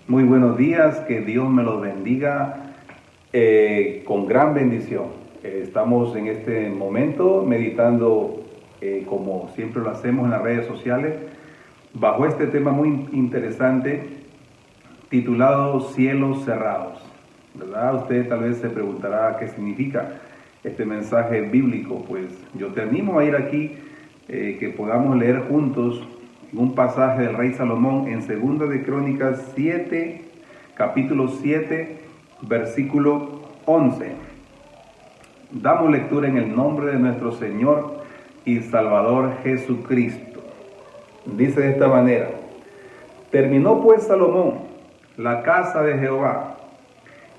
Muy buenos días, que Dios me los bendiga con gran bendición. Estamos en este momento meditando, como siempre lo hacemos en las redes sociales, bajo este tema muy interesante titulado Cielos Cerrados. ¿Verdad? Usted tal vez se preguntará qué significa este mensaje bíblico. Pues yo te animo a ir aquí, que podamos leer juntos un pasaje del rey Salomón en 2 de Crónicas 7, capítulo 7, versículo 11. Damos lectura en el nombre de nuestro Señor y Salvador Jesucristo. Dice de esta manera: terminó pues Salomón la casa de Jehová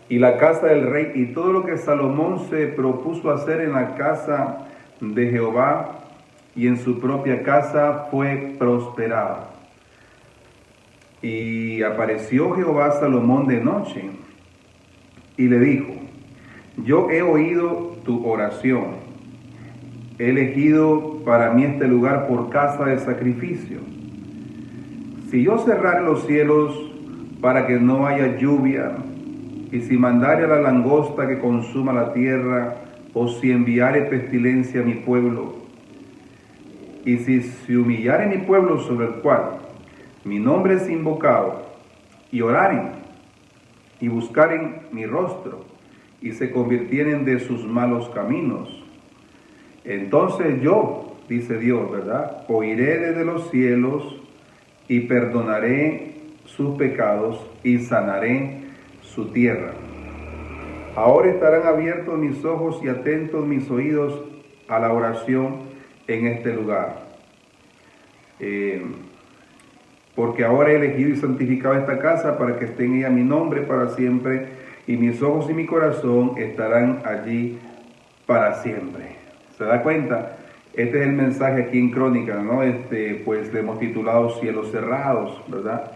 y la casa del rey, y todo lo que Salomón se propuso hacer en la casa de Jehová y en su propia casa fue prosperado. Y apareció Jehová a Salomón de noche y le dijo: yo he oído tu oración, he elegido para mí este lugar por casa de sacrificio. Si yo cerrare los cielos para que no haya lluvia, y si mandare a la langosta que consuma la tierra, o si enviare pestilencia a mi pueblo, y si se humillare mi pueblo sobre el cual mi nombre es invocado, y oraren, y buscaren mi rostro, y se convirtieren de sus malos caminos, entonces yo, dice Dios, ¿verdad?, oiré desde los cielos, y perdonaré sus pecados, y sanaré su tierra. Ahora estarán abiertos mis ojos y atentos mis oídos a la oración en este lugar. Porque ahora he elegido y santificado esta casa para que esté en ella mi nombre para siempre, y mis ojos y mi corazón estarán allí para siempre. ¿Se da cuenta? Este es el mensaje aquí en Crónica, ¿no? Pues le hemos titulado Cielos Cerrados, ¿verdad?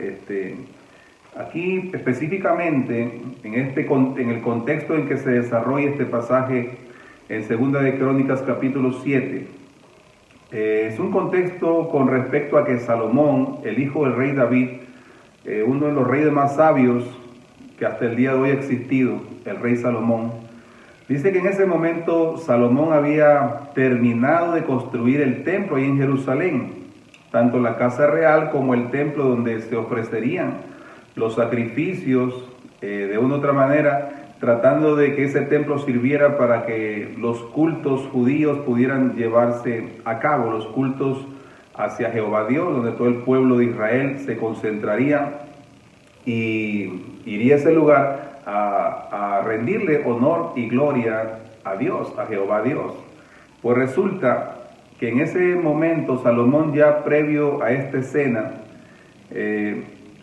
Aquí específicamente, en el contexto en que se desarrolla este pasaje en 2 de Crónicas capítulo 7, es un contexto con respecto a que Salomón, el hijo del rey David, uno de los reyes más sabios que hasta el día de hoy ha existido, el rey Salomón, dice que en ese momento Salomón había terminado de construir el templo ahí en Jerusalén, tanto la casa real como el templo donde se ofrecerían los sacrificios, de una u otra manera, tratando de que ese templo sirviera para que los cultos judíos pudieran llevarse a cabo, los cultos hacia Jehová Dios, donde todo el pueblo de Israel se concentraría y iría a ese lugar a rendirle honor y gloria a Dios, a Jehová Dios. Pues resulta que en ese momento Salomón, ya previo a esta escena,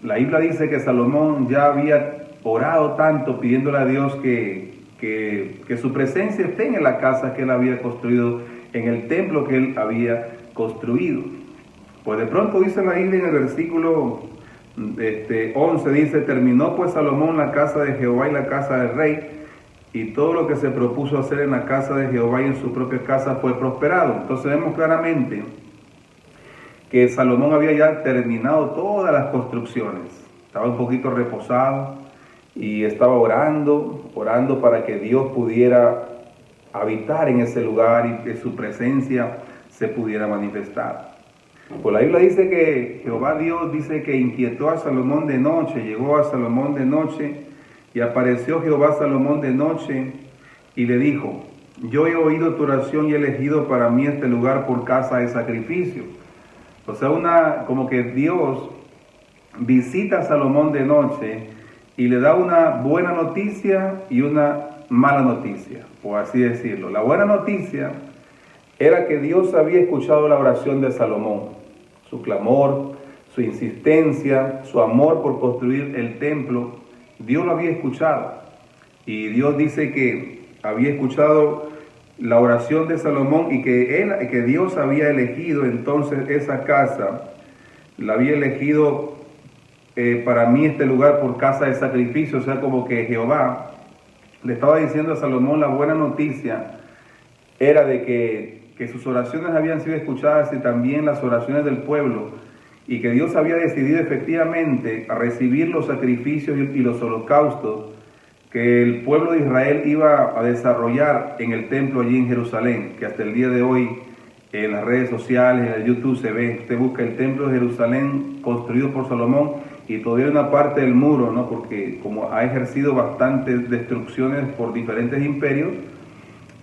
la Biblia dice que Salomón ya había orado tanto pidiéndole a Dios que su presencia esté en la casa que él había construido, en el templo que él había construido. Pues de pronto dice la Biblia en el versículo 11, dice: terminó pues Salomón la casa de Jehová y la casa del rey, y todo lo que se propuso hacer en la casa de Jehová y en su propia casa fue prosperado. Entonces vemos claramente que Salomón había ya terminado todas las construcciones, estaba un poquito reposado y estaba orando para que Dios pudiera habitar en ese lugar y que su presencia se pudiera manifestar. Pues la Biblia dice que Jehová Dios dice que inquietó a Salomón de noche, llegó a Salomón de noche, y apareció Jehová a Salomón de noche y le dijo: yo he oído tu oración y he elegido para mí este lugar por casa de sacrificio. O sea, como que Dios visita a Salomón de noche y le da una buena noticia y una mala noticia, por así decirlo. La buena noticia era que Dios había escuchado la oración de Salomón, su clamor, su insistencia, su amor por construir el templo. Dios lo había escuchado, y Dios dice que había escuchado la oración de Salomón y que Dios había elegido entonces esa casa, la había elegido para mí este lugar por casa de sacrificio. O sea, como que Jehová le estaba diciendo a Salomón, la buena noticia era de que sus oraciones habían sido escuchadas, y también las oraciones del pueblo, y que Dios había decidido efectivamente recibir los sacrificios y los holocaustos que el pueblo de Israel iba a desarrollar en el templo allí en Jerusalén, que hasta el día de hoy en las redes sociales, en el YouTube se ve. Usted busca el templo de Jerusalén construido por Salomón y todavía una parte del muro, ¿no? Porque como ha ejercido bastantes destrucciones por diferentes imperios,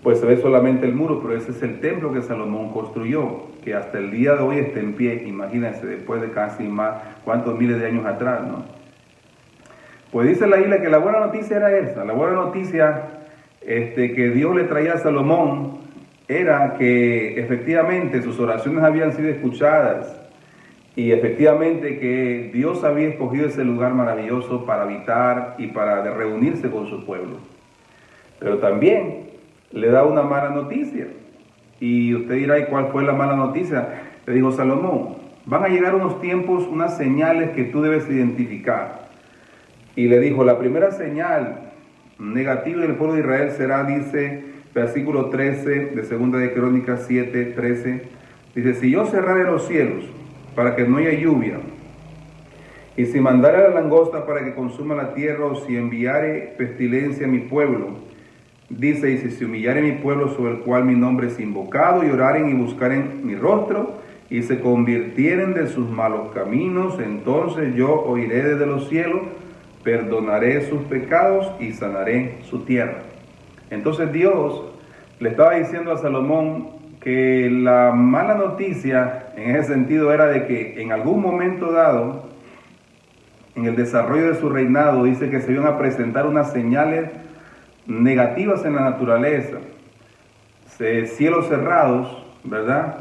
pues se ve solamente el muro, pero ese es el templo que Salomón construyó, que hasta el día de hoy está en pie. Imagínense, después de casi más, cuántos miles de años atrás, ¿no? Pues dice la isla que la buena noticia era esa. La buena noticia que Dios le traía a Salomón era que efectivamente sus oraciones habían sido escuchadas y efectivamente que Dios había escogido ese lugar maravilloso para habitar y para reunirse con su pueblo. Pero también le da una mala noticia. Y usted dirá, ¿y cuál fue la mala noticia? Le dijo Salomón, van a llegar unos tiempos, unas señales que tú debes identificar. Y le dijo, la primera señal negativa del pueblo de Israel será, dice, versículo 13 de 2 de Crónicas 7, 13, dice, si yo cerrare los cielos para que no haya lluvia, y si mandare la langosta para que consuma la tierra, o si enviare pestilencia a mi pueblo, dice, y si se humillare mi pueblo sobre el cual mi nombre es invocado, y oraren y buscaren mi rostro, y se convirtieren de sus malos caminos, entonces yo oiré desde los cielos, perdonaré sus pecados y sanaré su tierra. Entonces Dios le estaba diciendo a Salomón que la mala noticia en ese sentido era de que en algún momento dado, en el desarrollo de su reinado, dice que se iban a presentar unas señales negativas en la naturaleza, cielos cerrados, ¿verdad?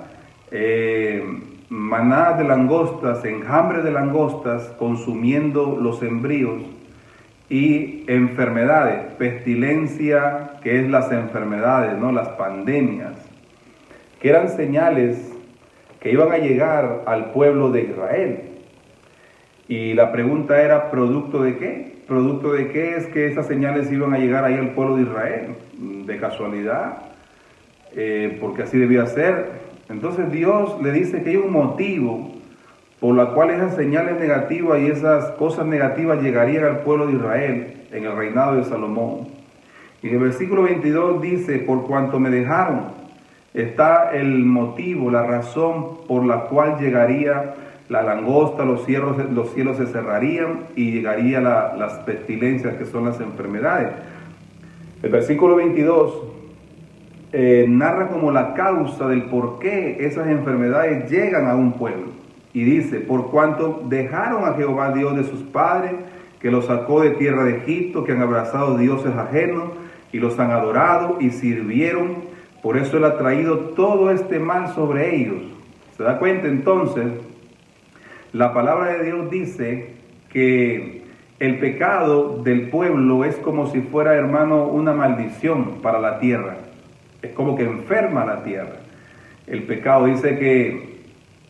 Manadas de langostas, enjambres de langostas consumiendo los embrios y enfermedades, pestilencia, que es las enfermedades, ¿no? Las pandemias, que eran señales que iban a llegar al pueblo de Israel. Y la pregunta era, ¿producto de qué? ¿Producto de qué es que esas señales iban a llegar ahí al pueblo de Israel? ¿De casualidad? Porque así debía ser. Entonces Dios le dice que hay un motivo por la cual esas señales negativas y esas cosas negativas llegarían al pueblo de Israel en el reinado de Salomón. Y en el versículo 22 dice, por cuanto me dejaron, está el motivo, la razón por la cual llegaría la langosta, los cielos se cerrarían y llegaría las pestilencias, que son las enfermedades. El versículo 22 narra como la causa del por qué esas enfermedades llegan a un pueblo. Y dice, por cuanto dejaron a Jehová Dios de sus padres, que los sacó de tierra de Egipto, que han abrazado dioses ajenos y los han adorado y sirvieron, por eso Él ha traído todo este mal sobre ellos. ¿Se da cuenta entonces? La palabra de Dios dice que el pecado del pueblo es como si fuera, hermano, una maldición para la tierra. Es como que enferma la tierra. El pecado dice que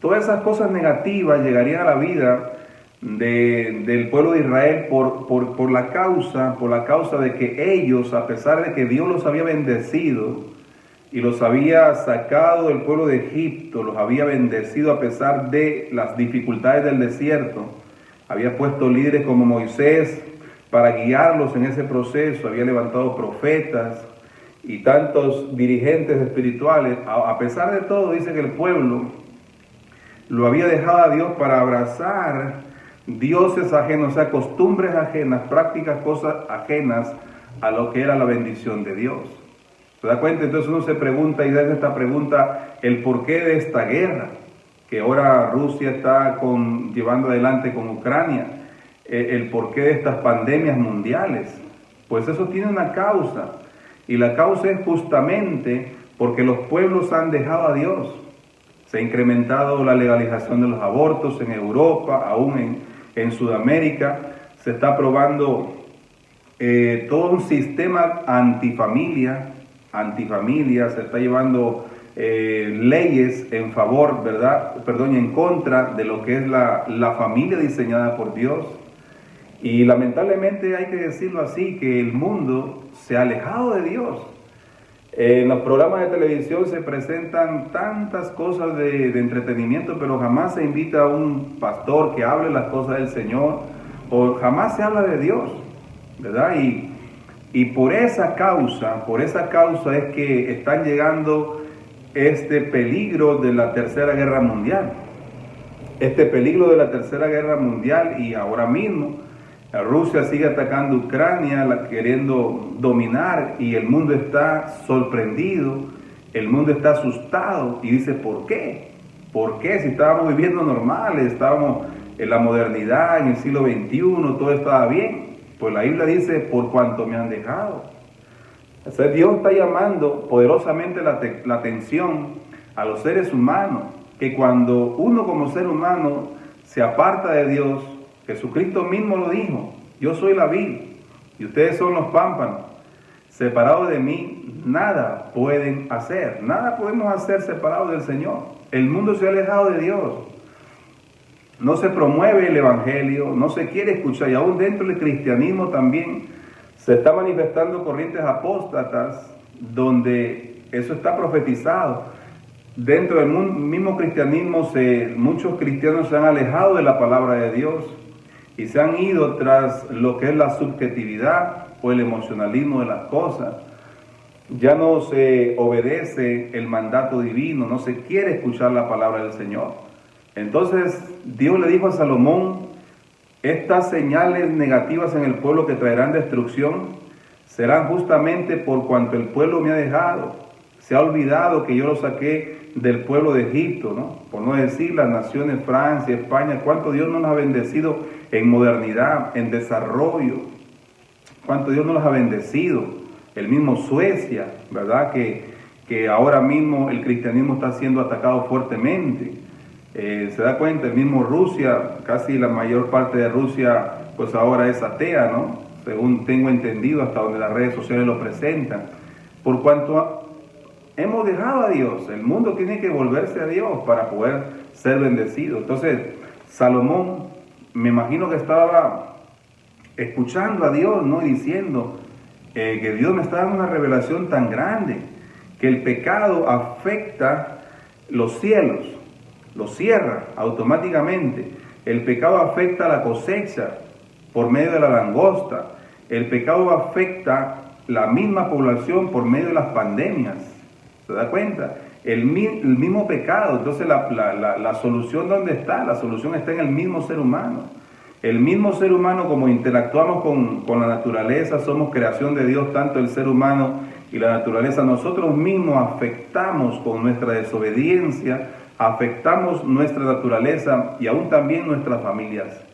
todas esas cosas negativas llegarían a la vida del pueblo de Israel por la causa de que ellos, a pesar de que Dios los había bendecido y los había sacado del pueblo de Egipto, los había bendecido a pesar de las dificultades del desierto, había puesto líderes como Moisés para guiarlos en ese proceso, había levantado profetas y tantos dirigentes espirituales. A pesar de todo, dice que el pueblo lo había dejado a Dios para abrazar dioses ajenos, o sea, costumbres ajenas, prácticas, cosas ajenas a lo que era la bendición de Dios. ¿Se da cuenta? Entonces uno se pregunta, y desde esta pregunta, el porqué de esta guerra, que ahora Rusia está llevando adelante con Ucrania, el porqué de estas pandemias mundiales. Pues eso tiene una causa, y la causa es justamente porque los pueblos han dejado a Dios. Se ha incrementado la legalización de los abortos en Europa, aún en Sudamérica. Se está aprobando todo un sistema antifamilia, se está llevando leyes en favor, en contra de lo que es la familia diseñada por Dios. Y lamentablemente hay que decirlo así, que el mundo se ha alejado de Dios. En los programas de televisión se presentan tantas cosas de entretenimiento, pero jamás se invita a un pastor que hable las cosas del Señor, o jamás se habla de Dios, ¿verdad? Y por esa causa es que están llegando este peligro de la Tercera Guerra Mundial. Este peligro de la Tercera Guerra Mundial, y ahora mismo Rusia sigue atacando Ucrania, queriendo dominar, y el mundo está sorprendido, el mundo está asustado y dice, ¿por qué? ¿Por qué? Si estábamos viviendo normales, estábamos en la modernidad, en el siglo XXI, todo estaba bien. Pues la Biblia dice, por cuanto me han dejado. O sea, Dios está llamando poderosamente la atención a los seres humanos, que cuando uno como ser humano se aparta de Dios, Jesucristo mismo lo dijo, yo soy la vid y ustedes son los pámpanos, separados de mí nada pueden hacer, nada podemos hacer separados del Señor. El mundo se ha alejado de Dios, no se promueve el evangelio, no se quiere escuchar, y aún dentro del cristianismo también se está manifestando corrientes apóstatas donde eso está profetizado. Dentro del mismo cristianismo muchos cristianos se han alejado de la palabra de Dios y se han ido tras lo que es la subjetividad o el emocionalismo de las cosas. Ya no se obedece el mandato divino, no se quiere escuchar la palabra del Señor. Entonces Dios le dijo a Salomón, estas señales negativas en el pueblo que traerán destrucción serán justamente por cuanto el pueblo me ha dejado. Se ha olvidado que yo lo saqué del pueblo de Egipto, ¿no? Por no decir las naciones Francia, España, cuánto Dios nos ha bendecido en modernidad, en desarrollo, cuánto Dios nos ha bendecido. El mismo Suecia, ¿verdad? Que ahora mismo el cristianismo está siendo atacado fuertemente. Se da cuenta, el mismo Rusia, casi la mayor parte de Rusia, pues ahora es atea, ¿no? Según tengo entendido, hasta donde las redes sociales lo presentan. Por cuanto hemos dejado a Dios, el mundo tiene que volverse a Dios para poder ser bendecido. Entonces, Salomón, me imagino que estaba escuchando a Dios, ¿no? Y diciendo que Dios me está dando una revelación tan grande, que el pecado afecta los cielos, los cierra automáticamente. El pecado afecta la cosecha por medio de la langosta. El pecado afecta la misma población por medio de las pandemias. ¿Se da cuenta? El mismo pecado. Entonces la solución, ¿dónde está? La solución está en el mismo ser humano. El mismo ser humano, como interactuamos con la naturaleza, somos creación de Dios, tanto el ser humano y la naturaleza. Nosotros mismos afectamos con nuestra desobediencia, afectamos nuestra naturaleza y aún también nuestras familias.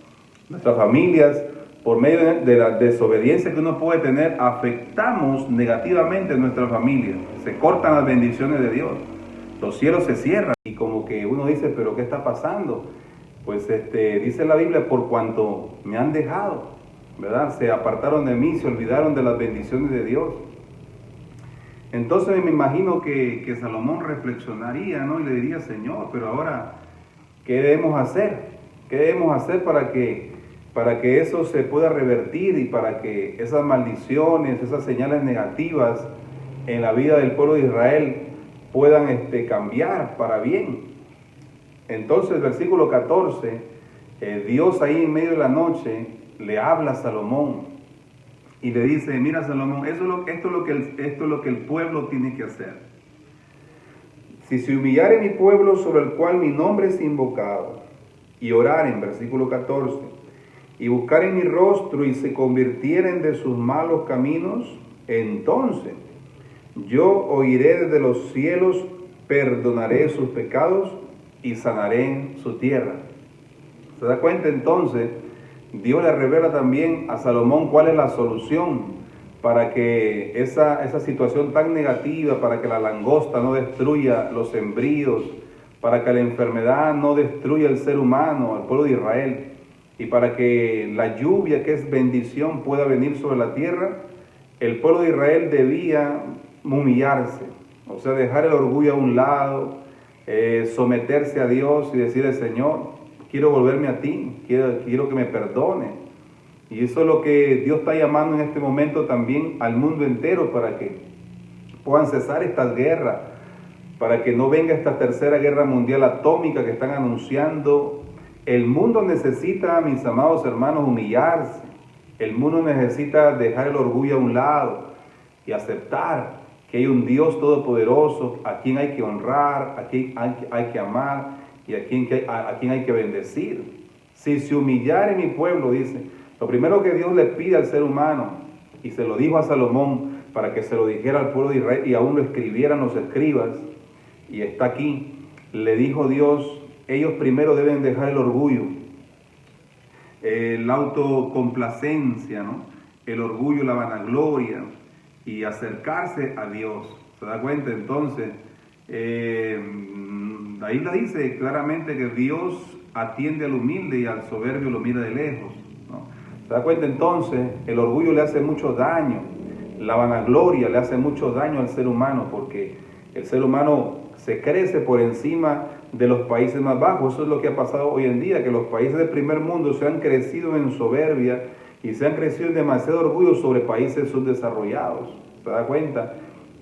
Nuestras familias, por medio de la desobediencia que uno puede tener, afectamos negativamente a nuestra familia. Se cortan las bendiciones de Dios. Los cielos se cierran y como que uno dice, ¿pero qué está pasando? Pues dice la Biblia, por cuanto me han dejado, ¿verdad? Se apartaron de mí, se olvidaron de las bendiciones de Dios. Entonces me imagino que Salomón reflexionaría, ¿no? Y le diría, Señor, pero ahora, ¿qué debemos hacer? ¿Qué debemos hacer para que eso se pueda revertir y para que esas maldiciones, esas señales negativas en la vida del pueblo de Israel puedan cambiar para bien? Entonces, versículo 14, Dios ahí en medio de la noche le habla a Salomón y le dice, mira Salomón, esto es lo que el pueblo tiene que hacer. Si se humillare mi pueblo sobre el cual mi nombre es invocado, y oraren, versículo 14, y buscaren mi rostro y se convirtieren de sus malos caminos, entonces yo oiré desde los cielos, perdonaré sus pecados y sanaré su tierra. ¿Se da cuenta entonces? Dios le revela también a Salomón cuál es la solución para que esa situación tan negativa, para que la langosta no destruya los sembríos, para que la enfermedad no destruya el ser humano, al pueblo de Israel, y para que la lluvia, que es bendición, pueda venir sobre la tierra. El pueblo de Israel debía humillarse, o sea, dejar el orgullo a un lado, someterse a Dios y decirle, Señor, quiero volverme a ti, quiero que me perdone. Y eso es lo que Dios está llamando en este momento también al mundo entero, para que puedan cesar estas guerras, para que no venga esta tercera guerra mundial atómica que están anunciando. El mundo necesita, mis amados hermanos, humillarse. El mundo necesita dejar el orgullo a un lado y aceptar que hay un Dios todopoderoso a quien hay que honrar, a quien hay que amar y a quien hay que bendecir. Si se humillare mi pueblo, dice, lo primero que Dios le pide al ser humano, y se lo dijo a Salomón para que se lo dijera al pueblo de Israel y aún lo escribieran los escribas, y está aquí, le dijo Dios, ellos primero deben dejar el orgullo, la autocomplacencia, ¿no? El orgullo, la vanagloria, y acercarse a Dios. ¿Se da cuenta? Entonces, ahí la dice claramente que Dios atiende al humilde y al soberbio lo mira de lejos, ¿no? ¿Se da cuenta? Entonces, el orgullo le hace mucho daño, la vanagloria le hace mucho daño al ser humano, porque el ser humano se crece por encima de los países más bajos. Eso es lo que ha pasado hoy en día, que los países del primer mundo se han crecido en soberbia y se han crecido en demasiado orgullo sobre países subdesarrollados. ¿Se da cuenta?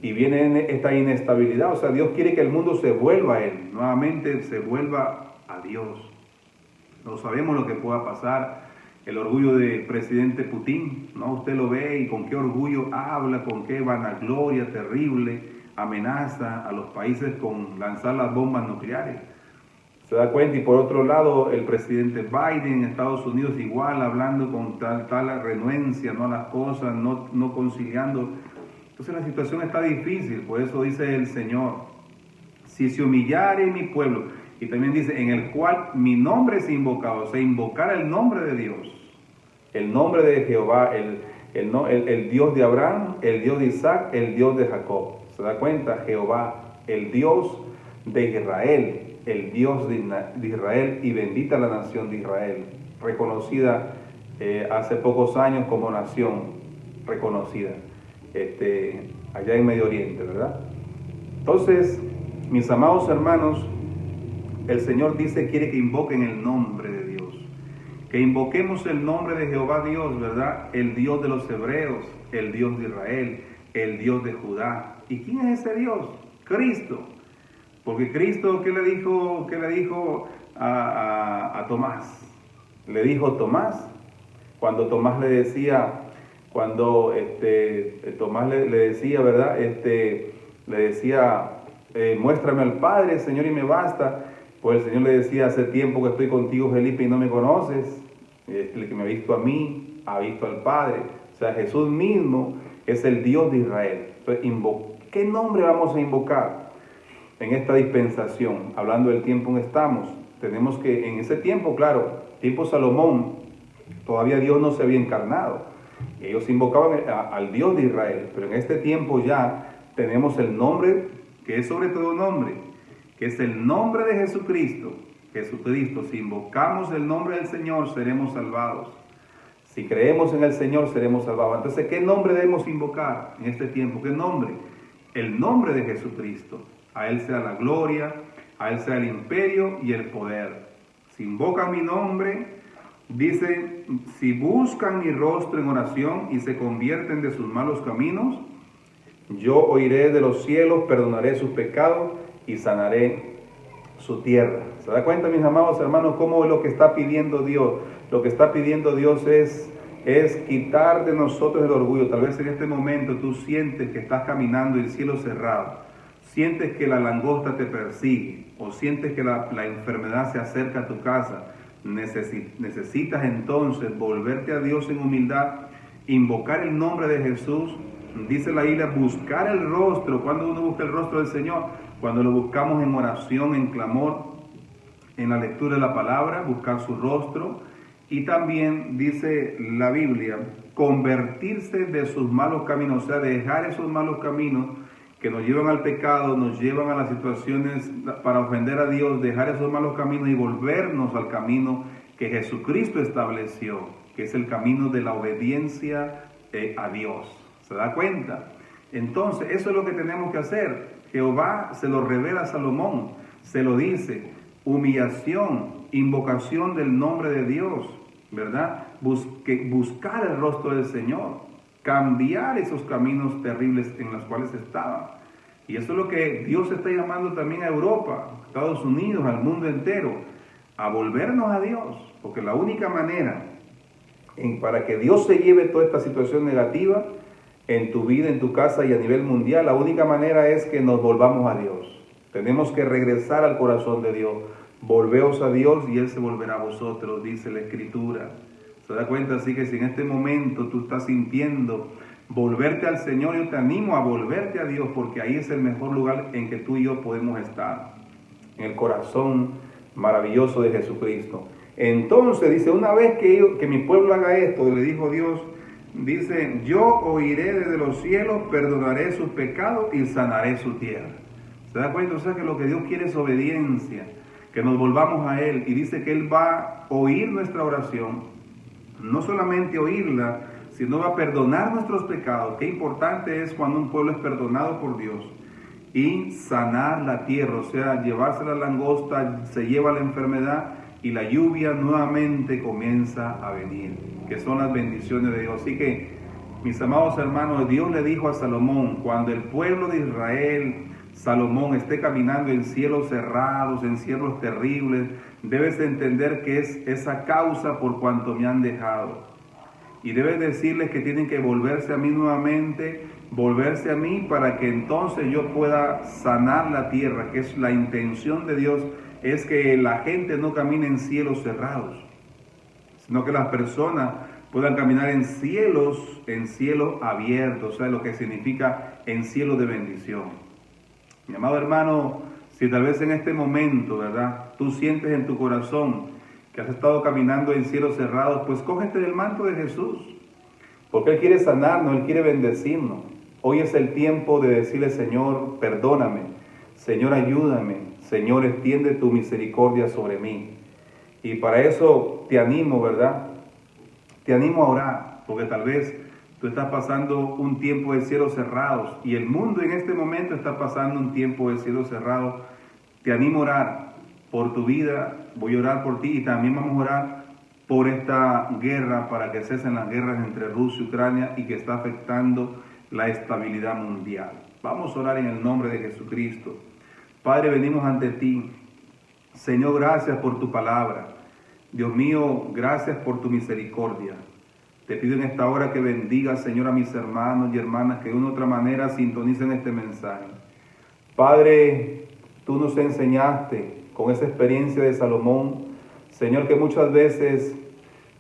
Y viene esta inestabilidad. O sea, Dios quiere que el mundo se vuelva a Él, nuevamente se vuelva a Dios. No sabemos lo que pueda pasar. El orgullo del presidente Putin, ¿no? Usted lo ve y con qué orgullo habla, con qué vanagloria terrible amenaza a los países con lanzar las bombas nucleares. Se da cuenta. Y por otro lado, el presidente Biden en Estados Unidos igual, hablando con tal renuencia, ¿no?, a las cosas, no conciliando. Entonces la situación está difícil. Por eso dice el Señor, si se humillare mi pueblo, y también dice, en el cual mi nombre es invocado, o sea, invocar el nombre de Dios, el nombre de Jehová, el Dios de Abraham, el Dios de Isaac, el Dios de Jacob. ¿Se da cuenta? Jehová, el Dios de Israel, el Dios de Israel, y bendita la nación de Israel, reconocida hace pocos años como nación reconocida allá en Medio Oriente, ¿verdad? Entonces, mis amados hermanos, el Señor dice, quiere que invoquen el nombre de Dios, que invoquemos el nombre de Jehová Dios, ¿verdad? El Dios de los hebreos, el Dios de Israel, el Dios de Judá. ¿Y quién es ese Dios? Cristo. Porque Cristo, ¿qué le dijo a Tomás? Le dijo Tomás, cuando Tomás le decía, Tomás le decía, ¿verdad? Le decía, muéstrame al Padre, Señor, y me basta. Pues el Señor le decía, hace tiempo que estoy contigo, Felipe, y no me conoces. El que me ha visto a mí, ha visto al Padre. O sea, Jesús mismo es el Dios de Israel. Entonces, ¿qué nombre vamos a invocar en esta dispensación? Hablando del tiempo en que estamos, tenemos que, en ese tiempo, claro, tiempo Salomón, todavía Dios no se había encarnado. Ellos invocaban al Dios de Israel, pero en este tiempo ya tenemos el nombre que es sobre todo nombre, que es el nombre de Jesucristo. Jesucristo, si invocamos el nombre del Señor, seremos salvados. Si creemos en el Señor, seremos salvados. Entonces, ¿qué nombre debemos invocar en este tiempo? ¿Qué nombre? El nombre de Jesucristo. A Él sea la gloria, a Él sea el imperio y el poder. Si invocan mi nombre, dice, si buscan mi rostro en oración y se convierten de sus malos caminos, yo oiré de los cielos, perdonaré sus pecados y sanaré su tierra. ¿Se da cuenta, mis amados hermanos, cómo es lo que está pidiendo Dios? Lo que está pidiendo Dios es quitar de nosotros el orgullo. Tal vez en este momento tú sientes que estás caminando y el cielo cerrado, sientes que la langosta te persigue, o sientes que la enfermedad se acerca a tu casa. Necesitas entonces volverte a Dios en humildad, invocar el nombre de Jesús. Dice la Biblia, buscar el rostro. ¿Cuándo uno busca el rostro del Señor? Cuando lo buscamos en oración, en clamor, en la lectura de la palabra, buscar su rostro. Y también dice la Biblia, convertirse de sus malos caminos, o sea, dejar esos malos caminos que nos llevan al pecado, nos llevan a las situaciones para ofender a Dios, dejar esos malos caminos y volvernos al camino que Jesucristo estableció, que es el camino de la obediencia a Dios. ¿Se da cuenta? Entonces, eso es lo que tenemos que hacer. Jehová se lo revela a Salomón, se lo dice, humillación, invocación del nombre de Dios, ¿verdad? Buscar el rostro del Señor, cambiar esos caminos terribles en los cuales estaban. Y eso es lo que Dios está llamando también a Europa, a Estados Unidos, al mundo entero, a volvernos a Dios. Porque la única manera para que Dios se lleve toda esta situación negativa en tu vida, en tu casa y a nivel mundial, la única manera es que nos volvamos a Dios. Tenemos que regresar al corazón de Dios. Volveos a Dios y Él se volverá a vosotros, dice la Escritura. ¿Se da cuenta? Así que si en este momento tú estás sintiendo volverte al Señor, yo te animo a volverte a Dios, porque ahí es el mejor lugar en que tú y yo podemos estar, en el corazón maravilloso de Jesucristo. Entonces dice, una vez que mi pueblo haga esto, le dijo Dios, dice, yo oiré desde los cielos, perdonaré sus pecados y sanaré su tierra. ¿Se da cuenta? O sea que lo que Dios quiere es obediencia, que nos volvamos a Él, y dice que Él va a oír nuestra oración, no solamente oírla, sino va a perdonar nuestros pecados. Qué importante es cuando un pueblo es perdonado por Dios, y sanar la tierra, o sea, llevarse la langosta, se lleva la enfermedad y la lluvia nuevamente comienza a venir, que son las bendiciones de Dios. Así que, mis amados hermanos, Dios le dijo a Salomón, cuando el pueblo de Israel, Salomón, esté caminando en cielos cerrados, en cielos terribles, debes entender que es esa causa por cuanto me han dejado. Y debes decirles que tienen que volverse a mí nuevamente, volverse a mí para que entonces yo pueda sanar la tierra, que es la intención de Dios, es que la gente no camine en cielos cerrados, sino que las personas puedan caminar en cielos abiertos, o sea, lo que significa en cielos de bendición. Mi amado hermano, si tal vez en este momento, ¿verdad?, tú sientes en tu corazón que has estado caminando en cielos cerrados, pues cógete del manto de Jesús, porque Él quiere sanarnos, Él quiere bendecirnos. Hoy es el tiempo de decirle, Señor, perdóname, Señor, ayúdame, Señor, extiende tu misericordia sobre mí. Y para eso te animo, ¿verdad? Te animo a orar, porque tal vez tú estás pasando un tiempo de cielos cerrados y el mundo en este momento está pasando un tiempo de cielos cerrados. Te animo a orar por tu vida, voy a orar por ti y también vamos a orar por esta guerra para que cesen las guerras entre Rusia y Ucrania y que está afectando la estabilidad mundial. Vamos a orar en el nombre de Jesucristo. Padre, venimos ante ti. Señor, gracias por tu palabra. Dios mío, gracias por tu misericordia. Te pido en esta hora que bendiga, Señor, a mis hermanos y hermanas que de una u otra manera sintonicen este mensaje. Padre, tú nos enseñaste con esa experiencia de Salomón, Señor, que muchas veces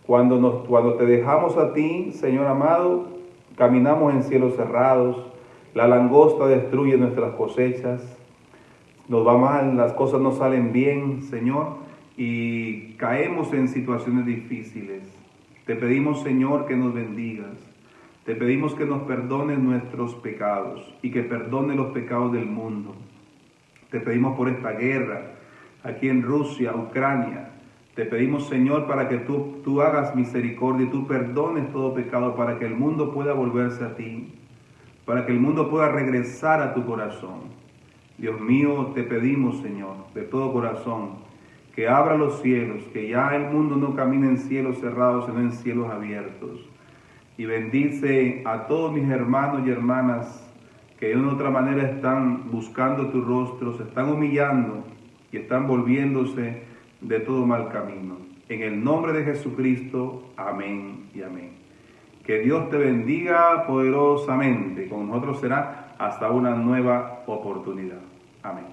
cuando te dejamos a ti, Señor amado, caminamos en cielos cerrados, la langosta destruye nuestras cosechas, nos va mal, las cosas no salen bien, Señor, y caemos en situaciones difíciles. Te pedimos, Señor, que nos bendigas. Te pedimos que nos perdones nuestros pecados y que perdone los pecados del mundo. Te pedimos por esta guerra aquí en Rusia, Ucrania. Te pedimos, Señor, para que tú hagas misericordia y tú perdones todo pecado para que el mundo pueda volverse a ti, para que el mundo pueda regresar a tu corazón. Dios mío, te pedimos, Señor, de todo corazón, que abra los cielos, que ya el mundo no camine en cielos cerrados, sino en cielos abiertos. Y bendice a todos mis hermanos y hermanas que de una u otra manera están buscando tu rostro, se están humillando y están volviéndose de todo mal camino. En el nombre de Jesucristo, amén y amén. Que Dios te bendiga poderosamente. Con nosotros será hasta una nueva oportunidad. Amén.